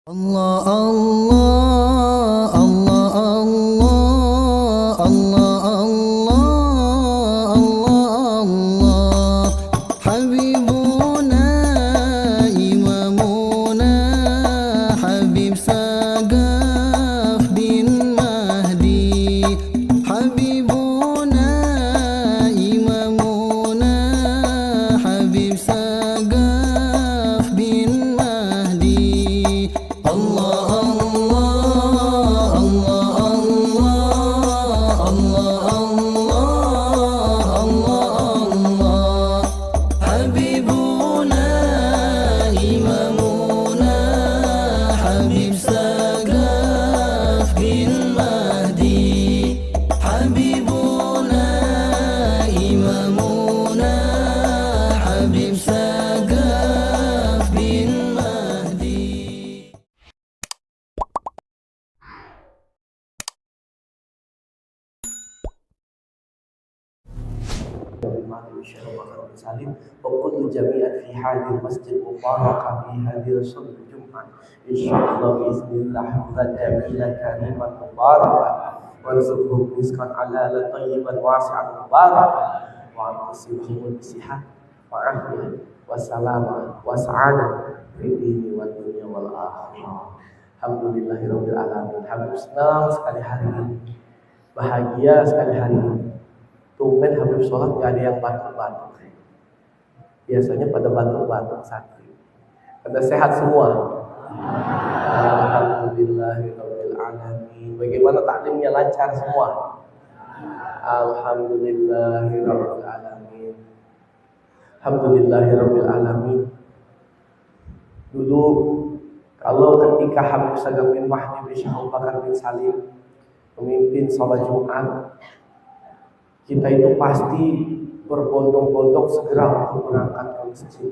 Allah Allah Allah Allah Allah Allah Allah Allah Habibuna Imamuna Habib Sagaf bin Mahdi Habibuna Imamuna Habib Sagaf bin Mahdi Allah Allah Allah Allah Allah Allah Allah Habibuna Imamuna Habib Sagaf bin Mahdi Habibuna Imamuna Habib Sagaf bin Mahdi. Salim وكل جميع في هذه المسجد المباركة في هذه الصلاة الجمعة إن شاء الله بإذن الله حفظا جميلا كريما مباركا وارزقهم رزقا حلالا طيبا واسعا مباركا وأن تصيبهم بصحة وعافية وسلامة وسعادة في الدين والدنيا والآخرة. Alhamdulillahirabbil alamin. Habib senang sekali hari ini, bahagia sekali hari ini. Tumben Habib sholat gak ada yang batuk-batuk. Biasanya pada batuk-batuk sakit. Pada sehat semua. Alhamdulillahirabbil alamin. Bagaimana taklimnya, lancar semua? Alhamdulillahirabbil alamin. Alhamdulillahirabbil alamin. Dulu kalau ketika Habib Sagaf bin Mahdi bin Syekh Abu Bakar bin Salim memimpin sholat Jumat, kita itu pasti berbondong-bondong segera untuk berangkat ke masjid,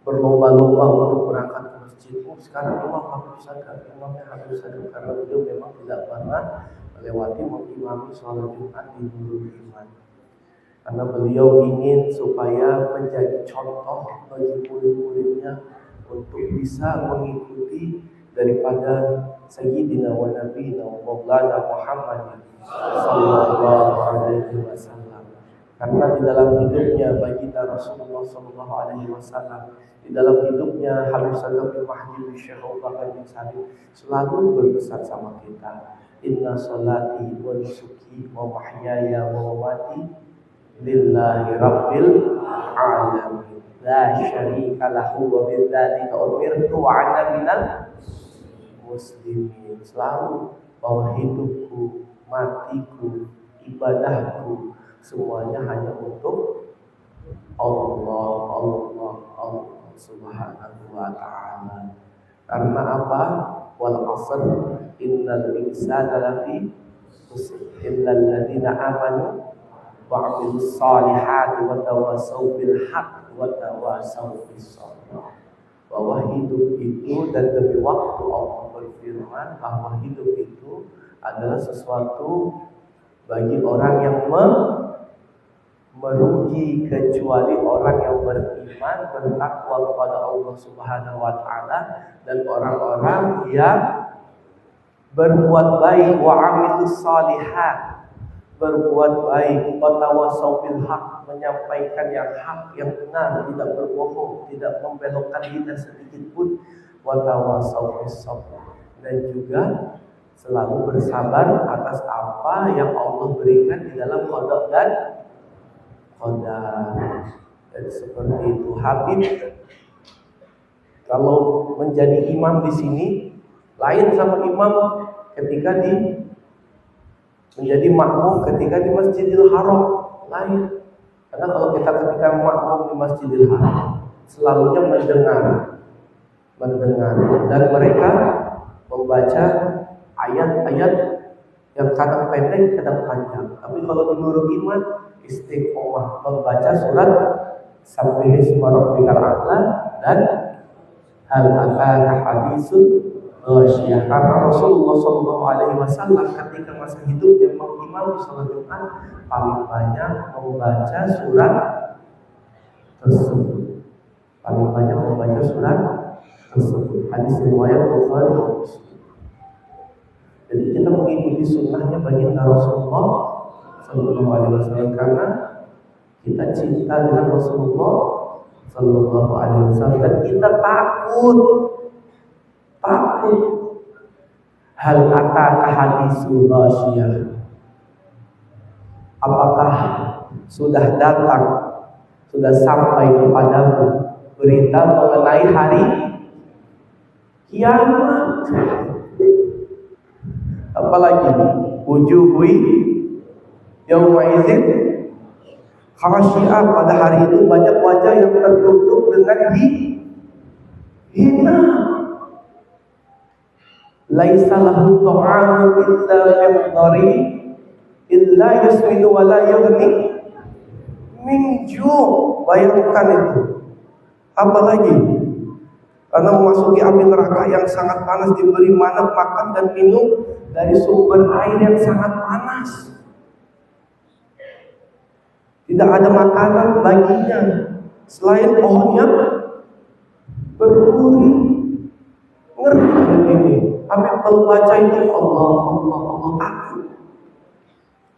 berlomba-lomba untuk berangkat ke masjid. Sekarang imam Habib Sagaf, imamnya Habib Sagaf, karena beliau memang tidak pernah melewati mengimami sholat Jumat di Nurul Iman, karena beliau ingin supaya menjadi contoh bagi murid-muridnya untuk bisa mengikuti daripada Sayyidina wa Nabiyina wa Maulana Muhammad sallallahu alaihi wasallam. Karena di dalam hidupnya baginda Rasulullah sallallahu alaihi wasallam, di dalam hidupnya Habib Sagaf bin Mahdi bin Syekh Abu Bakar bin Salim selalu berpesan sama kita, inna salati wa nusuki wa mahyaya wa mamati lillahi rabbil alamin la syarika lahu wa bidzalika umirtu wa ana minal muslimin. Selalu bahwa hidupku, matiku, ibadahku semuanya hanya untuk Allah, Allah, Allah subhanahu wa ta'ala. Karena apa? Wal asr innal insana lafi khusr illal ladzina amanu wa 'amilus solihati wa tawasaw bil haqq wa tawasaw bis sabr. Bahwa hidup itu, dan demi waktu Allah berfirman bahwa hidup itu adalah sesuatu bagi orang yang merugi, kecuali orang yang beriman, bertakwa kepada Allah Subhanahu wa taala, dan orang-orang yang berbuat baik, wa amilus shalihat, berbuat baik, wa tawasaw bil haq, menyampaikan yang hak, yang benar, tidak berbohong, tidak membelokkan lidah sedikit pun, wa tawasaw bis sabr, dan juga selalu bersabar atas apa yang Allah berikan di dalam qada dan qadar. Dan seperti itu Habib kalau menjadi imam di sini lain sama imam ketika menjadi makmum ketika di Masjidil Haram, lain. Karena kalau kita ketika makmum di Masjidil Haram selalunya mendengar dan mereka membaca ayat-ayat yang kadang pendek, kadang panjang. Tapi kalau di Nurul Iman istiqomah membaca surat Sabbih isma rabbikal a'la dan hal ataka hadisul ghasyiyah. Karena Rasulullah sallallahu alaihi wasallam ketika masa hidupnya mengimami salat Jumat paling banyak membaca surat tersebut. Paling banyak membaca surat tersebut. Hadis riwayat Bukhari dan Muslim. Jadi kita mengikuti sunnahnya baginda Rasulullah Sallallahu Alaihi Wasallam karena kita cinta dengan Rasulullah Sallallahu Alaihi Wasallam dan kita takut hal ataka hadisul ghasyiyah. Apakah sudah datang, sudah sampai kepadamu berita mengenai hari kiamat? Apalagi wujuhui yauma idzin khasyi'ah, pada hari itu banyak wajah yang tertutup dengan hina. Laisa lahu ta'amun illa min dhari illa yusminu wa la yughni min ju'. Bayangkan itu. Apalagi karena memasuki api neraka yang sangat panas, diberi manat makan dan minum dari sumber air yang sangat panas. Tidak ada makanan baginya selain pohonnya berduri. Ngeri ini. Tapi kalau baca itu Allah takut.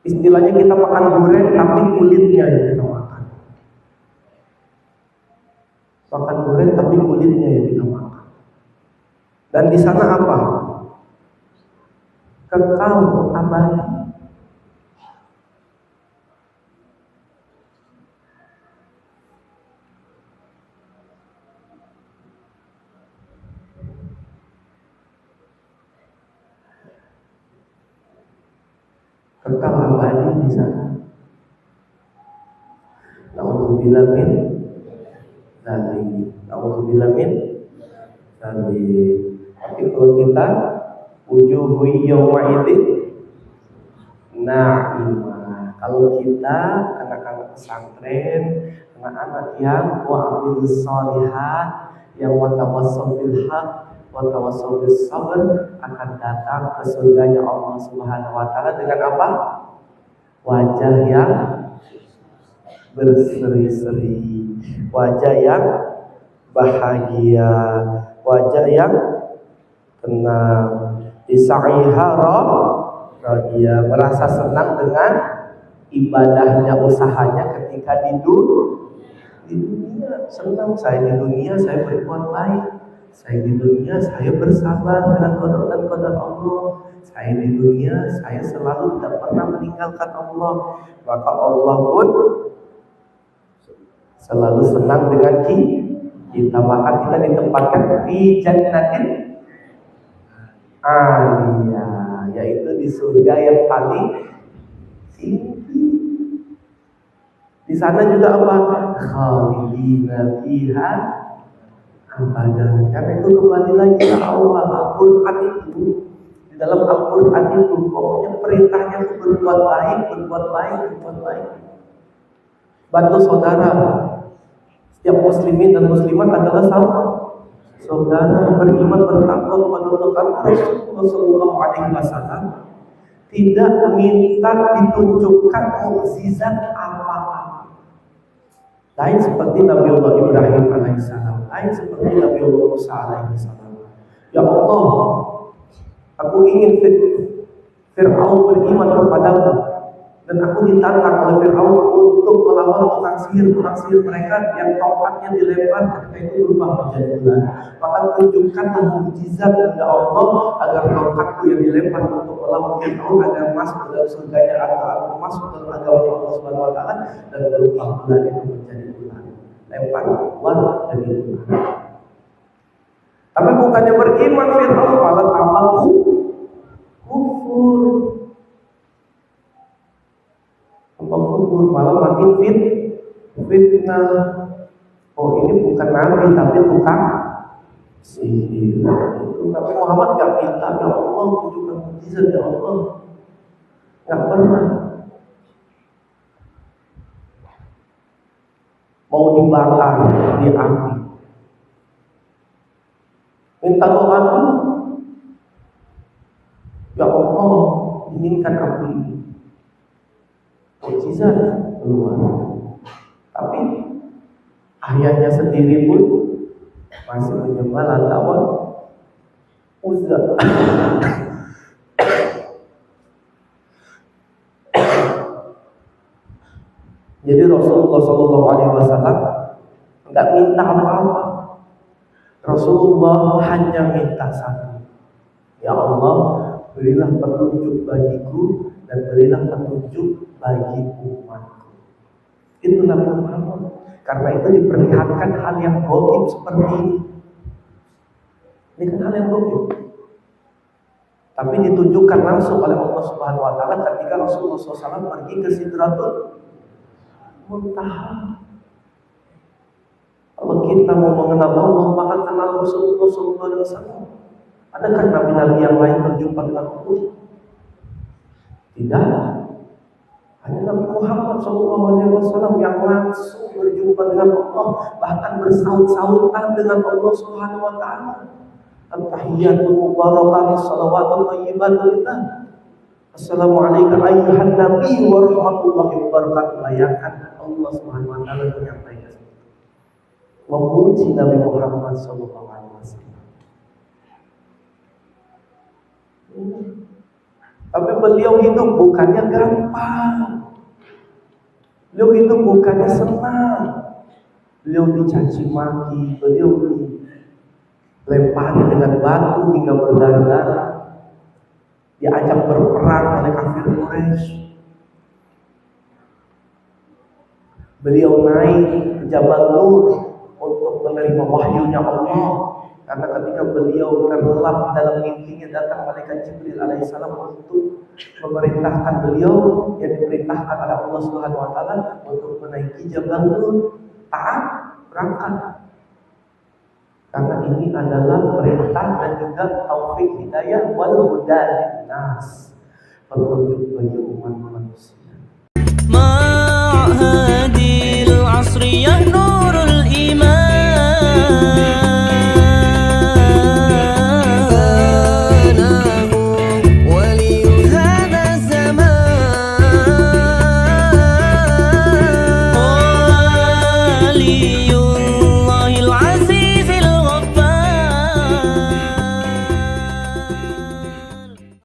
Istilahnya kita makan durian tapi kulitnya yang kita makan. Makan durian tapi kulitnya yang kita makan. Dan di sana apa? Kekal abadi. Kekal abadi di sana. Na'udzubillah min dzalik. Tapi kalau kita wujuhu yauma idzin na'imah. Kalau kita anak-anak pesantren, anak-anak yang wa'amilus shalihat, yang watawassaw bil haq wa tawassaw bis sabr, akan datang ke surganya Allah Subhanahu wa taala dengan apa? Wajah yang berseri-seri, wajah yang bahagia, wajah yang tenang, isa'iha radiyah, merasa senang dengan ibadahnya, usahanya ketika di dunia. Senang saya di dunia, saya berbuat baik. Saya di dunia, saya bersabar dengan qada dan qadar Allah. Saya di dunia, saya selalu tidak pernah meninggalkan Allah. Maka Allah pun selalu senang dengan kita. Maka kita ditempatkan di jannatin aliyah, yaitu di surga yang paling tinggi. Di sana juga apa? Khalidina fiha abadan. Karena itu kembali lagi ke Allah. Al-Quran itu, di dalam Al-Quran itu pokoknya perintahnya itu berbuat baik. Bantu saudara. Setiap muslimin dan muslimat adalah sama saudara, beriman, bertakwa kepada Allah. Rasulullah SAW tidak minta ditunjukkan mukjizat apa-apa. Lain seperti Nabi Allah Ibrahim alaihissalam, lain seperti Nabi Allah Musa alaihissalam. Ya Allah, aku ingin Fir'aun beriman kepadamu, dan aku ditantang oleh Fir'aun untuk melawan tukang sihir mereka yang tongkatnya dilempar ketika itu berubah menjadi ular. Maka tunjukkanlah mukjizat ya Allah agar tongkatku yang dilempar untuk melawan Fir'aun agar masuk ke dalam surganya atau masuk ke dalam agama Allah Subhanahu wa taala dan berubah ular itu menjadi ular. Lempar ular jadi ular. Tapi bukannya beriman Fir'aun, malah tambah kufur. Kufur malah makin fitnah. Oh, ini bukan nabi tapi tukang sihir. Itu Nabi Muhammad gak minta ya Allah tunjukkan mukjizat ya Allah, gak pernah. Mau dibakar di api, minta doa dulu, ya Allah inginkan api ini, mukjizat keluar. Tapi ayahnya sendiri pun masih menyembah Lata wa Uzza. Jadi Rasulullah SAW nggak minta apa-apa. Rasulullah hanya minta satu. Ya Allah, berilah petunjuk bagiku dan berilah petunjuk bagi umatku. Itu Nabi Muhammad. Karena itu diperlihatkan hal yang gaib seperti ini. Ini kan hal yang gaib. Tapi ditunjukkan langsung oleh Allah Subhanahu wa taala ketika Rasulullah SAW pergi ke Sidratul Muntaha. Kalau kita mau mengenal Allah, maka kenal Rasulullah SAW. Adakah nabi-nabi yang lain berjumpa dengan Allah? Tidak. Hanya Nabi Muhammad SAW yang langsung berjumpa dengan Allah, bahkan bersaut-sautan dengan Allah Subhanahu wa taala. At-tahiyyatul mubarakatuh shalawatut thayyibatun lillah. Assalamualaikum ayyuhan nabi wa rahmatullahi wa barakatuh. Bayangkan Allah Subhanahu wa taala menyampaikan, memuji Nabi Muhammad sallallahu alaihi wasallam. Tapi beliau hidup bukannya gampang. Beliau hidup bukannya senang. Beliau dicaci maki, beliau dilempari dengan batu hingga berdarah-darah. Diajak berperang oleh kafir Quraisy. Beliau naik ke Jabal Nur untuk menerima wahyunya Allah. Karena ketika beliau terlelap di dalam mimpinya, datang malaikat Jibril alaihissalam untuk memerintahkan beliau, yang diperintahkan oleh Allah Subhanahu wa taala untuk menaiki Jabal Nur. Taat, berangkat. Karena ini adalah perintah dan juga taufik hidayah wal huda linnas, petunjuk bagi umat manusia. Ma'hadil asriyah